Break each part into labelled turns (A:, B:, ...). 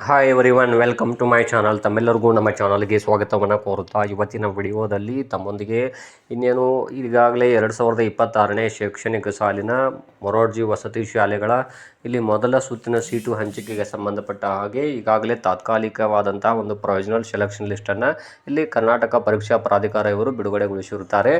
A: Hi everyone, welcome to my channel. ತಮ್ಮೆಲ್ಲರಿಗೂ ನಮ್ಮ ಚಾನಲ್ಗೆ ಸ್ವಾಗತವನ್ನು ಕೋರುತ್ತಾ ಇವತ್ತಿನ ವಿಡಿಯೋದಲ್ಲಿ ತಮ್ಮೊಂದಿಗೆ ಇನ್ನೇನು ಈಗಾಗಲೇ 2026ನೇ ಶೈಕ್ಷಣಿಕ ಸಾಲಿನ ಮೊರಾರ್ಜಿ ವಸತಿ ಶಾಲೆಗಳ ಇಲ್ಲಿ ಮೊದಲ ಸುತ್ತಿನ ಸೀಟು ಹಂಚಿಕೆಗೆ ಸಂಬಂಧಪಟ್ಟ ಹಾಗೆ ಈಗಾಗಲೇ ತಾತ್ಕಾಲಿಕವಾದಂಥ ಒಂದು ಪ್ರೊವಿಷನಲ್ ಸೆಲೆಕ್ಷನ್ ಲಿಸ್ಟನ್ನು ಇಲ್ಲಿ ಕರ್ನಾಟಕ ಪರೀಕ್ಷಾ ಪ್ರಾಧಿಕಾರ ಇವರು ಬಿಡುಗಡೆಗೊಳಿಸಿರುತ್ತಾರೆ.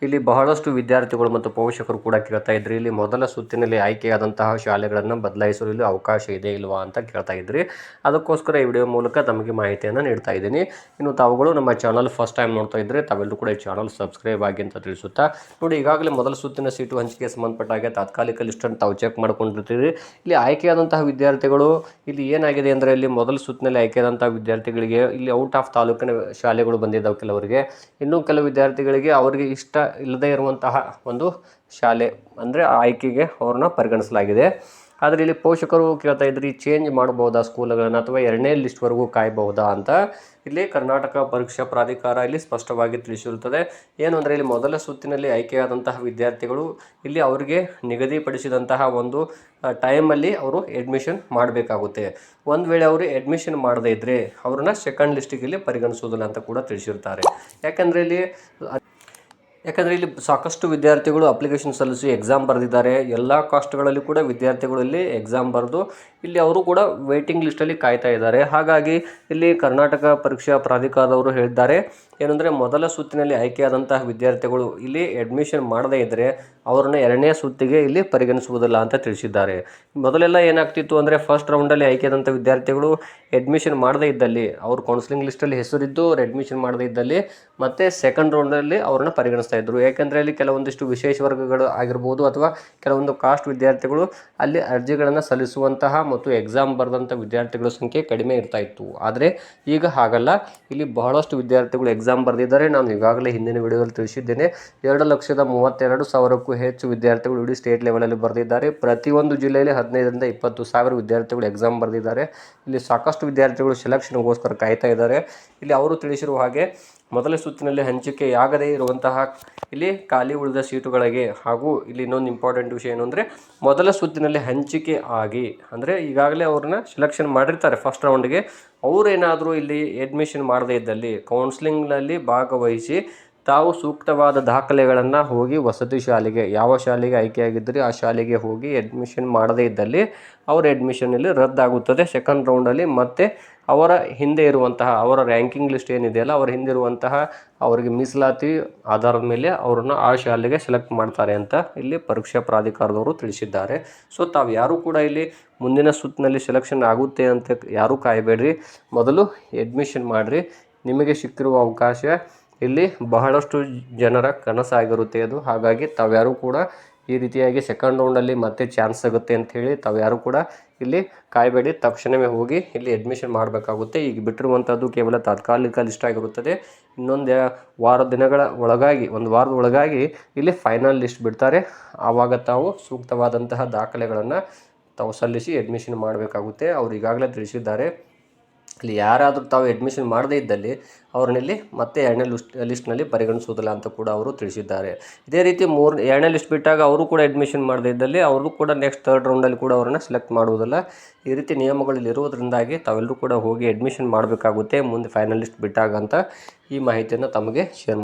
A: ಇಲ್ಲಿ ಬಹಳಷ್ಟು ವಿದ್ಯಾರ್ಥಿಗಳು ಮತ್ತು ಪೋಷಕರು ಕೂಡ ಕೇಳ್ತಾ ಇದ್ರಿ, ಇಲ್ಲಿ ಮೊದಲ ಸುತ್ತಿನಲ್ಲಿ ಆಯ್ಕೆಯಾದಂತಹ ಶಾಲೆಗಳನ್ನು ಬದಲಾಯಿಸಲು ಇಲ್ಲಿ ಅವಕಾಶ ಇದೆ ಇಲ್ವಾ ಅಂತ ಕೇಳ್ತಾ ಇದ್ರಿ. ಅದಕ್ಕೋಸ್ಕರ ಈ ವಿಡಿಯೋ ಮೂಲಕ ತಮಗೆ ಮಾಹಿತಿಯನ್ನು ನೀಡ್ತಾ ಇದ್ದೀನಿ. ಇನ್ನು ತಾವುಗಳು ನಮ್ಮ ಚಾನಲ್ ಫಸ್ಟ್ ಟೈಮ್ ನೋಡ್ತಾ ಇದ್ದರೆ ತಾವೆಲ್ಲರೂ ಕೂಡ ಈ ಚಾನಲ್ ಸಬ್ಸ್ಕ್ರೈಬ್ ಆಗಿ ಅಂತ ತಿಳಿಸುತ್ತಾ, ನೋಡಿ ಈಗಾಗಲೇ ಮೊದಲ ಸುತ್ತಿನ ಸೀಟು ಹಂಚಿಕೆಗೆ ಸಂಬಂಧಪಟ್ಟ ಹಾಗೆ ತಾತ್ಕಾಲಿಕ ಲಿಸ್ಟನ್ನು ತಾವು ಚೆಕ್ ಮಾಡ್ಕೊಂಡಿರ್ತೀರಿ. ಇಲ್ಲಿ ಆಯ್ಕೆಯಾದಂತಹ ವಿದ್ಯಾರ್ಥಿಗಳು ಇಲ್ಲಿ ಏನಾಗಿದೆ ಅಂದರೆ, ಇಲ್ಲಿ ಮೊದಲ ಸುತ್ತಿನಲ್ಲಿ ಆಯ್ಕೆಯಾದಂತಹ ವಿದ್ಯಾರ್ಥಿಗಳಿಗೆ ಇಲ್ಲಿ ಔಟ್ ಆಫ್ ತಾಲೂಕಿನ ಶಾಲೆಗಳು ಬಂದಿದ್ದಾವೆ ಕೆಲವರಿಗೆ. ಇನ್ನೂ ಕೆಲವು ವಿದ್ಯಾರ್ಥಿಗಳಿಗೆ ಅವರಿಗೆ ಇಷ್ಟ ಇಲ್ಲದೇ ಇರುವಂತಹ ಒಂದು ಶಾಲೆ ಅಂದರೆ ಆಯ್ಕೆಗೆ ಅವ್ರನ್ನ ಪರಿಗಣಿಸಲಾಗಿದೆ. ಆದರೆ ಇಲ್ಲಿ ಪೋಷಕರು ಕೇಳ್ತಾ ಇದ್ರಿ, ಚೇಂಜ್ ಮಾಡ್ಬೋದಾ ಸ್ಕೂಲ್ಗಳನ್ನು ಅಥವಾ 2ನೇ ಲಿಸ್ಟ್ವರೆಗೂ ಕಾಯಬಹುದಾ ಅಂತ ಇಲ್ಲಿ ಕರ್ನಾಟಕ ಪರೀಕ್ಷಾ ಪ್ರಾಧಿಕಾರ ಇಲ್ಲಿ ಸ್ಪಷ್ಟವಾಗಿ ತಿಳಿಸಿರುತ್ತದೆ. ಏನು ಅಂದರೆ, ಇಲ್ಲಿ ಮೊದಲ ಸುತ್ತಿನಲ್ಲಿ ಆಯ್ಕೆಯಾದಂತಹ ವಿದ್ಯಾರ್ಥಿಗಳು ಇಲ್ಲಿ ಅವರಿಗೆ ನಿಗದಿಪಡಿಸಿದಂತಹ ಒಂದು ಟೈಮಲ್ಲಿ ಅವರು ಅಡ್ಮಿಷನ್ ಮಾಡಬೇಕಾಗುತ್ತೆ. ಒಂದು ವೇಳೆ ಅವರು ಅಡ್ಮಿಷನ್ ಮಾಡದೇ ಇದ್ದರೆ ಅವ್ರನ್ನ ಸೆಕೆಂಡ್ ಲಿಸ್ಟಿಗೆ ಇಲ್ಲಿ ಪರಿಗಣಿಸೋದಿಲ್ಲ ಅಂತ ಕೂಡ ತಿಳಿಸಿರ್ತಾರೆ. ಯಾಕಂದರೆ ಇಲ್ಲಿ ಸಾಕಷ್ಟು ವಿದ್ಯಾರ್ಥಿಗಳು ಅಪ್ಲಿಕೇಶನ್ ಸಲ್ಲಿಸಿ ಎಕ್ಸಾಮ್ ಬರೆದಿದ್ದಾರೆ. ಎಲ್ಲ ಕಾಸ್ಟ್ಗಳಲ್ಲಿ ಕೂಡ ವಿದ್ಯಾರ್ಥಿಗಳು ಇಲ್ಲಿ ಎಕ್ಸಾಮ್ ಬರೆದು ಇಲ್ಲಿ ಅವರು ಕೂಡ ವೇಟಿಂಗ್ ಲಿಸ್ಟಲ್ಲಿ ಕಾಯ್ತಾ ಇದ್ದಾರೆ. ಹಾಗಾಗಿ ಇಲ್ಲಿ ಕರ್ನಾಟಕ ಪರೀಕ್ಷಾ ಪ್ರಾಧಿಕಾರದವರು ಹೇಳಿದ್ದಾರೆ, ಏನಂದರೆ ಮೊದಲ ಸುತ್ತಿನಲ್ಲಿ ಆಯ್ಕೆಯಾದಂತಹ ವಿದ್ಯಾರ್ಥಿಗಳು ಇಲ್ಲಿ ಅಡ್ಮಿಷನ್ ಮಾಡದೇ ಇದ್ದರೆ ಅವ್ರನ್ನ 2ನೇ ಸುತ್ತಿಗೆ ಇಲ್ಲಿ ಪರಿಗಣಿಸುವುದಿಲ್ಲ ಅಂತ ತಿಳಿಸಿದ್ದಾರೆ. ಮೊದಲೆಲ್ಲ ಏನಾಗ್ತಿತ್ತು ಅಂದರೆ, ಫಸ್ಟ್ ರೌಂಡಲ್ಲಿ ಆಯ್ಕೆಯಾದಂಥ ವಿದ್ಯಾರ್ಥಿಗಳು ಅಡ್ಮಿಷನ್ ಮಾಡದೇ ಇದ್ದಲ್ಲಿ, ಅವ್ರ ಕೌನ್ಸಿಲಿಂಗ್ ಲಿಸ್ಟಲ್ಲಿ ಹೆಸರಿದ್ದು ಅವ್ರು ಅಡ್ಮಿಷನ್ ಮಾಡದೇ ಇದ್ದಲ್ಲಿ ಮತ್ತೆ ಸೆಕೆಂಡ್ ರೌಂಡಲ್ಲಿ ಅವ್ರನ್ನ ಪರಿಗಣಿಸ್ತಾ ಇದ್ದರು. ಯಾಕೆಂದರೆ ಅಲ್ಲಿ ಕೆಲವೊಂದಿಷ್ಟು ವಿಶೇಷ ವರ್ಗಗಳು ಆಗಿರ್ಬೋದು ಅಥವಾ ಕೆಲವೊಂದು ಕಾಸ್ಟ್ ವಿದ್ಯಾರ್ಥಿಗಳು ಅಲ್ಲಿ ಅರ್ಜಿಗಳನ್ನು ಸಲ್ಲಿಸುವಂತಹ ಮತ್ತು ಎಕ್ಸಾಮ್ ಬರೆದಂಥ ವಿದ್ಯಾರ್ಥಿಗಳ ಸಂಖ್ಯೆ ಕಡಿಮೆ ಇರ್ತಾ ಇತ್ತು. ಆದರೆ ಈಗ ಹಾಗಲ್ಲ, ಇಲ್ಲಿ ಬಹಳಷ್ಟು ವಿದ್ಯಾರ್ಥಿಗಳು ಎಕ್ಸಾಮ್ ಬರೆದಿದ್ದಾರೆ. ನಾನು ಈಗಾಗಲೇ ಹಿಂದಿನ ವಿಡಿಯೋದಲ್ಲಿ ತಿಳಿಸಿದ್ದೇನೆ, 2,32,000ಕ್ಕೂ ಹೆಚ್ಚು ವಿದ್ಯಾರ್ಥಿಗಳು ಇಡೀ ಸ್ಟೇಟ್ ಲೆವೆಲಲ್ಲಿ ಬರೆದಿದ್ದಾರೆ. ಪ್ರತಿಯೊಂದು ಜಿಲ್ಲೆಯಲ್ಲಿ 15ರಿಂದ 20 ಸಾವಿರ ವಿದ್ಯಾರ್ಥಿಗಳು ಎಕ್ಸಾಮ್ ಬರೆದಿದ್ದಾರೆ. ಇಲ್ಲಿ ಸಾಕಷ್ಟು ವಿದ್ಯಾರ್ಥಿಗಳು ಸೆಲೆಕ್ಷನ್ಗೋಸ್ಕರ ಕಾಯ್ತಾ ಇದ್ದಾರೆ. ಇಲ್ಲಿ ಅವರು ತಿಳಿಸಿರುವ ಹಾಗೆ ಮೊದಲ ಸುತ್ತಿನಲ್ಲಿ ಹಂಚಿಕೆಯಾಗದೇ ಇರುವಂತಹ ಇಲ್ಲಿ ಖಾಲಿ ಉಳಿದ ಸೀಟುಗಳಿಗೆ, ಹಾಗೂ ಇಲ್ಲಿ ಇನ್ನೊಂದು ಇಂಪಾರ್ಟೆಂಟ್ ವಿಷಯ ಏನು ಅಂದರೆ, ಮೊದಲ ಸುತ್ತಿನಲ್ಲಿ ಹಂಚಿಕೆ ಆಗಿ ಅಂದರೆ ಈಗಾಗಲೇ ಅವ್ರನ್ನ ಸೆಲೆಕ್ಷನ್ ಮಾಡಿರ್ತಾರೆ ಫಸ್ಟ್ ರೌಂಡ್ಗೆ, ಅವರೇನಾದರೂ ಇಲ್ಲಿ ಅಡ್ಮಿಷನ್ ಮಾಡದೇ ಇದ್ದಲ್ಲಿ ಕೌನ್ಸಿಲಿಂಗ್ನಲ್ಲಿ ಭಾಗವಹಿಸಿ ತಾವು ಸೂಕ್ತವಾದ ದಾಖಲೆಗಳನ್ನು ಹೋಗಿ ವಸತಿ ಶಾಲೆಗೆ, ಯಾವ ಶಾಲೆಗೆ ಆಯ್ಕೆಯಾಗಿದ್ದರೆ ಆ ಶಾಲೆಗೆ ಹೋಗಿ ಅಡ್ಮಿಷನ್ ಮಾಡದೇ ಇದ್ದಲ್ಲಿ ಅವರ ಅಡ್ಮಿಷನಲ್ಲಿ ರದ್ದಾಗುತ್ತದೆ ಸೆಕೆಂಡ್ ರೌಂಡಲ್ಲಿ. ಮತ್ತು ಅವರ ಹಿಂದೆ ಇರುವಂತಹ ಅವರ ರ್ಯಾಂಕಿಂಗ್ ಲಿಸ್ಟ್ ಏನಿದೆಯಲ್ಲ, ಅವರ ಹಿಂದಿರುವಂತಹ ಅವರಿಗೆ ಮೀಸಲಾತಿ ಆಧಾರದ ಮೇಲೆ ಅವರನ್ನು ಆ ಶಾಲೆಗೆ ಸೆಲೆಕ್ಟ್ ಮಾಡ್ತಾರೆ ಅಂತ ಇಲ್ಲಿ ಪರೀಕ್ಷಾ ಪ್ರಾಧಿಕಾರದವರು ತಿಳಿಸಿದ್ದಾರೆ. ಸೊ ತಾವು ಯಾರೂ ಕೂಡ ಇಲ್ಲಿ ಮುಂದಿನ ಸುತ್ತಿನಲ್ಲಿ ಸೆಲೆಕ್ಷನ್ ಆಗುತ್ತೆ ಅಂತ ಯಾರೂ ಕಾಯಬೇಡ್ರಿ, ಮೊದಲು ಅಡ್ಮಿಷನ್ ಮಾಡಿರಿ. ನಿಮಗೆ ಸಿಕ್ಕಿರುವ ಅವಕಾಶ ಇಲ್ಲಿ ಬಹಳಷ್ಟು ಜನರ ಕನಸಾಗಿರುತ್ತೆ ಅದು. ಹಾಗಾಗಿ ತಾವ್ಯಾರೂ ಕೂಡ ಈ ರೀತಿಯಾಗಿ ಸೆಕೆಂಡ್ ರೌಂಡಲ್ಲಿ ಮತ್ತೆ ಚಾನ್ಸ್ ಸಿಗುತ್ತೆ ಅಂಥೇಳಿ ತಾವ್ಯಾರೂ ಕೂಡ ಇಲ್ಲಿ ಕಾಯಬೇಡಿ, ತಕ್ಷಣವೇ ಹೋಗಿ ಇಲ್ಲಿ ಅಡ್ಮಿಷನ್ ಮಾಡಬೇಕಾಗುತ್ತೆ. ಈಗ ಬಿಟ್ಟಿರುವಂಥದ್ದು ಕೇವಲ ತಾತ್ಕಾಲಿಕ ಲಿಸ್ಟ್ ಆಗಿರುತ್ತದೆ. ಇನ್ನೊಂದು ಒಂದು ವಾರದ ಒಳಗಾಗಿ ಇಲ್ಲಿ ಫೈನಲ್ ಲಿಸ್ಟ್ ಬಿಡ್ತಾರೆ. ಆವಾಗ ತಾವು ಸೂಕ್ತವಾದಂತಹ ದಾಖಲೆಗಳನ್ನು ತಾವು ಸಲ್ಲಿಸಿ ಅಡ್ಮಿಷನ್ ಮಾಡಬೇಕಾಗುತ್ತೆ. ಅವರು ಈಗಾಗಲೇ ತಿಳಿಸಿದ್ದಾರೆ. ಇಲ್ಲಿ ಯಾರಾದರೂ ತಾವು ಅಡ್ಮಿಷನ್ ಮಾಡದೇ ಇದ್ದಲ್ಲಿ ಅವ್ರನ್ನಿಲ್ಲಿ ಮತ್ತೆ 2ನೇ ಲಿಸ್ಟ್ನಲ್ಲಿ ಪರಿಗಣಿಸುವುದಿಲ್ಲ ಅಂತ ಕೂಡ ಅವರು ತಿಳಿಸಿದ್ದಾರೆ. ಇದೇ ರೀತಿ 2ನೇ ಲಿಸ್ಟ್ ಬಿಟ್ಟಾಗ ಅವರು ಕೂಡ ಅಡ್ಮಿಷನ್ ಮಾಡದೇ ಇದ್ದಲ್ಲಿ ಅವರು ಕೂಡ ನೆಕ್ಸ್ಟ್ ಥರ್ಡ್ ರೌಂಡಲ್ಲಿ ಕೂಡ ಅವ್ರನ್ನ ಸೆಲೆಕ್ಟ್ ಮಾಡುವುದಿಲ್ಲ. ಈ ರೀತಿ ನಿಯಮಗಳಲ್ಲಿ ಇರುವುದರಿಂದಾಗಿ ತಾವೆಲ್ಲರೂ ಕೂಡ ಹೋಗಿ ಅಡ್ಮಿಷನ್ ಮಾಡಬೇಕಾಗುತ್ತೆ ಮುಂದೆ ಫೈನಲ್ ಲಿಸ್ಟ್ ಬಿಟ್ಟಾಗ ಅಂತ ಈ ಮಾಹಿತಿಯನ್ನು ತಮಗೆ ಶೇರ್